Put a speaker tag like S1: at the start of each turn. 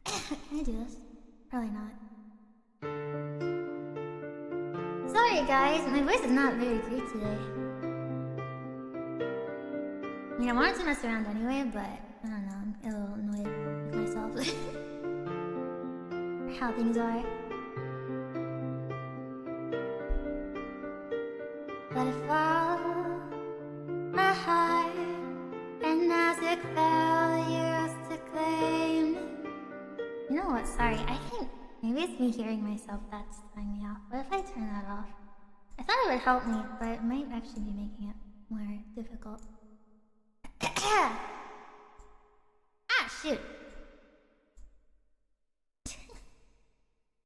S1: Can I do this? Probably not. Sorry guys, my voice is not very great today. I mean, I wanted to mess around anyway, but I don't know, I'm a little annoyed with myself. How things are. Let it fall, a heart, and as it fell, yours to claim. You know what, sorry, I think maybe it's me hearing myself that's throwing me off. What if I turn that off? I thought it would help me, but it might actually be making it more difficult. Ah, shoot.